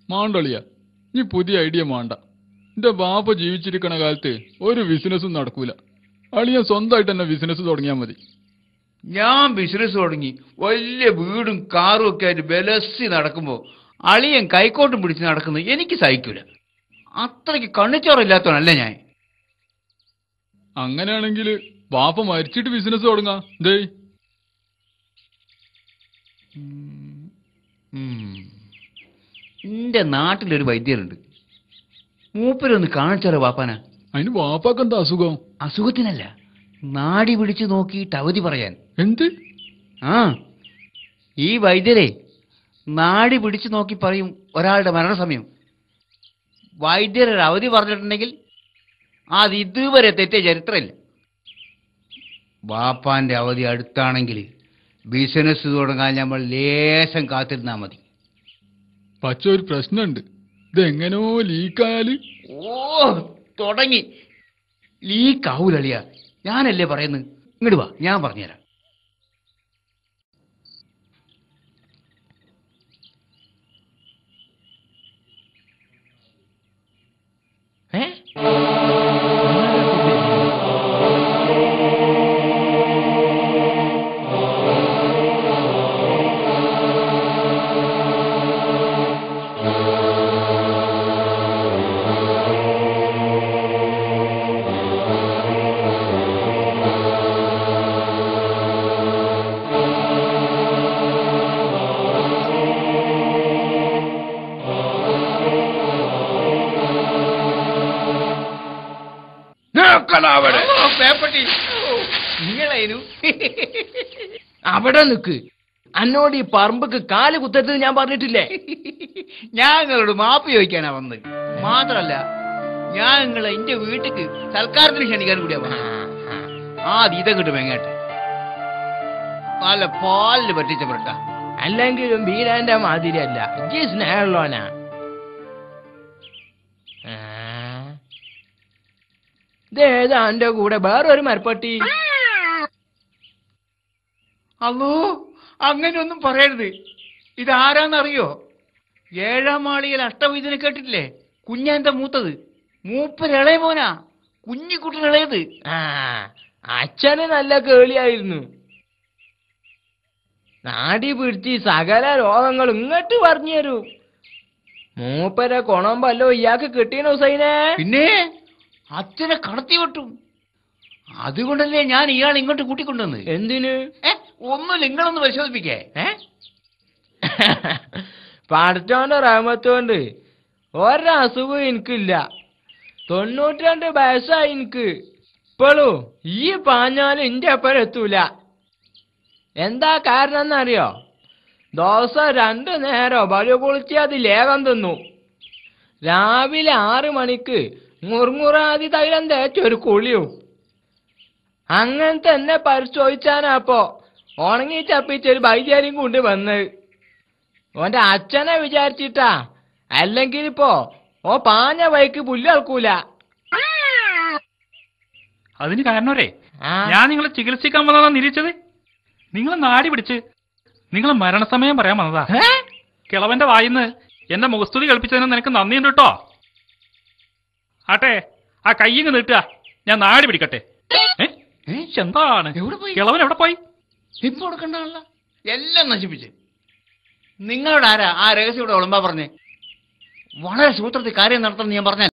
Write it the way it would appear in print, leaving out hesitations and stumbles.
മാണ്ടളിയ, നീ പുതിയ ഐഡിയ മാണ്ട. എന്റെ ബാപ്പ ജീവിച്ചിരിക്കണ കാലത്ത് ഒരു ബിസിനസ്സും നടക്കൂല. അളിയൻ സ്വന്തമായിട്ട് തന്നെ ബിസിനസ് തുടങ്ങിയാൽ മതി. ഞാൻ ബിസിനസ് തുടങ്ങി വലിയ വീടും കാറും ഒക്കെ ആയിട്ട് ബലസി നടക്കുമ്പോ അളിയൻ കൈക്കോട്ടും പിടിച്ച് നടക്കുന്നത് എനിക്ക് സഹിക്കൂല. അത്രയ്ക്ക് കണ്ണിച്ചോറില്ലാത്തവനല്ല ഞാൻ. അങ്ങനെയാണെങ്കിൽ ബാപ്പ മരിച്ചിട്ട് ബിസിനസ് തുടങ്ങാ. ദേ എന്റെ നാട്ടിലൊരു വൈദ്യരുണ്ട്. മൂപ്പരൊന്ന് കാണിച്ചാലോ ബാപ്പാന? അതിന് ബാപ്പാക്ക് എന്താ അസുഖം? അസുഖത്തിനല്ല, നാടി പിടിച്ചു നോക്കിയിട്ട് അവധി പറയാൻ. എന്ത്? ആ, ഈ വൈദ്യരെ നാടി പിടിച്ചു നോക്കി പറയും ഒരാളുടെ മരണസമയം. വൈദ്യർ അവധി പറഞ്ഞിട്ടുണ്ടെങ്കിൽ അത് ഇതുവരെ തെറ്റിയ ചരിത്രമില്ല. ബാപ്പാന്റെ അവധി അടുത്താണെങ്കിൽ ബിസിനസ് തുടങ്ങാൻ നമ്മൾ ലേശം കാത്തിരുന്നാ മതി. പക്ഷെ ഒരു പ്രശ്നമുണ്ട്. ഇതെങ്ങനോ ലീക്കായാല്? ഓ, തുടങ്ങി. ലീക്കാവൂലളിയ, ഞാനല്ലേ പറയുന്നത്. ഇങ്ങോട്ട് വാ, ഞാൻ പറഞ്ഞുതരാം. അവിടെ നിക്ക്. അന്നോട് ഈ പറമ്പക്ക് കാല് കുത്തരുത് ഞാൻ പറഞ്ഞിട്ടില്ലേ? ഞാൻ നിങ്ങളോട് മാപ്പ് ചോദിക്കാനാ വന്നത്. മാത്രല്ല, ഞാൻ നിങ്ങളെ എന്റെ വീട്ടിക്ക് സൽക്കാരത്തിന് ക്ഷണിക്കാൻ കൂടിയാ വന്നത്. ആ ദീത കിട്ടും എങ്ങാട്ട് നല്ല പാലില് പറ്റിച്ച പെട്ട. അല്ലെങ്കിലും ബീരാന്റെ മാതിരിയല്ല, ഇജ്ജ് സ്നേഹമുള്ളവനാ. ഇതേതാ എന്റെ കൂടെ വേറൊരു മരപ്പട്ടി? അല്ലോ, അങ്ങനെയൊന്നും പറയരുത്. ഇതാരാന്നറിയോ? 7ാം മാളികയിൽ അഷ്ടവൈദ്യനെ കേട്ടിട്ടില്ലേ? കുഞ്ഞാന്റെ മൂത്തത്. മൂപ്പര് ഇളയ മോനാ, കുഞ്ഞിക്കുട്ടനിളയത്. അച്ഛന് നല്ല കേളിയായിരുന്നു. നാടി പിടിച്ച് സകല രോഗങ്ങൾ ഇങ്ങോട്ട് പറഞ്ഞു തരൂ. മൂപ്പരെ കൊണമ്പല്ലോ ഇയാൾക്ക് കിട്ടിയ ഹുസൈനെ. പിന്നെ അച്ഛനെ കടത്തി വിട്ടും. അതുകൊണ്ടല്ലേ ഞാൻ ഇയാൾ ഇങ്ങോട്ട് കൂട്ടിക്കൊണ്ടുവന്നത്. എന്തിന്? ഒന്നും നിങ്ങളൊന്ന് പരിശോധിപ്പിക്കേ. പഠിച്ചോന്റെ റഹ്മത്തോണ്ട് ഒരസുഖം എനിക്കില്ല. 92 വയസ്സായി എനിക്ക്. ഇപ്പോഴും ഈ പാഞ്ഞാലും എന്റെ അപ്പുറം എത്തൂല. എന്താ കാരണം എന്നറിയോ? ദിവസം 2 നേരം ബലു കുളിച്ച് അത് ലേഖം തിന്നു. രാവിലെ 6 മണിക്ക് മുറുമുറാതി തൈലം തേച്ചൊരു കുളിയും. അങ്ങനെ തന്നെ പരിശോധിച്ചാനപ്പോ ഉണങ്ങി ചപ്പിച്ചൊരു വൈദ്യരും കൊണ്ട് വന്ന്. ഓന്റെ അച്ഛനെ വിചാരിച്ചിട്ടാ, അല്ലെങ്കിൽ ഇപ്പോ ഓ പാഞ്ഞ വൈക്ക് പുല്ലൾക്കൂല. അതിന് കാരണവരെ ഞാൻ നിങ്ങളെ ചികിത്സിക്കാൻ വന്നതാ നിരീച്ചത്. നിങ്ങളെ നാടി പിടിച്ച് നിങ്ങളെ മരണസമയം പറയാൻ വന്നതാ. കിളവന്റെ വായിന്ന് എന്റെ മുഖസ്തുതി കേൾപ്പിച്ചതിന് നിനക്ക് നന്ദിയുണ്ട് കേട്ടോ. ആട്ടെ, ആ കയ്യിങ് നീട്ടുക, ഞാൻ നാടി പിടിക്കട്ടെ. എന്താണ് കിളവൻ എവിടെ പോയി? ഇപ്പൊ കൊടുക്കണ്ടല്ല, എല്ലാം നശിപ്പിച്ച്. നിങ്ങളോട് ആരാ ആ രഹസ്യം ഇവിടെ വിളമ്പാ പറഞ്ഞേ? വളരെ സൂത്രത്തിൽ കാര്യം നടത്തുമെന്ന് ഞാൻ പറഞ്ഞ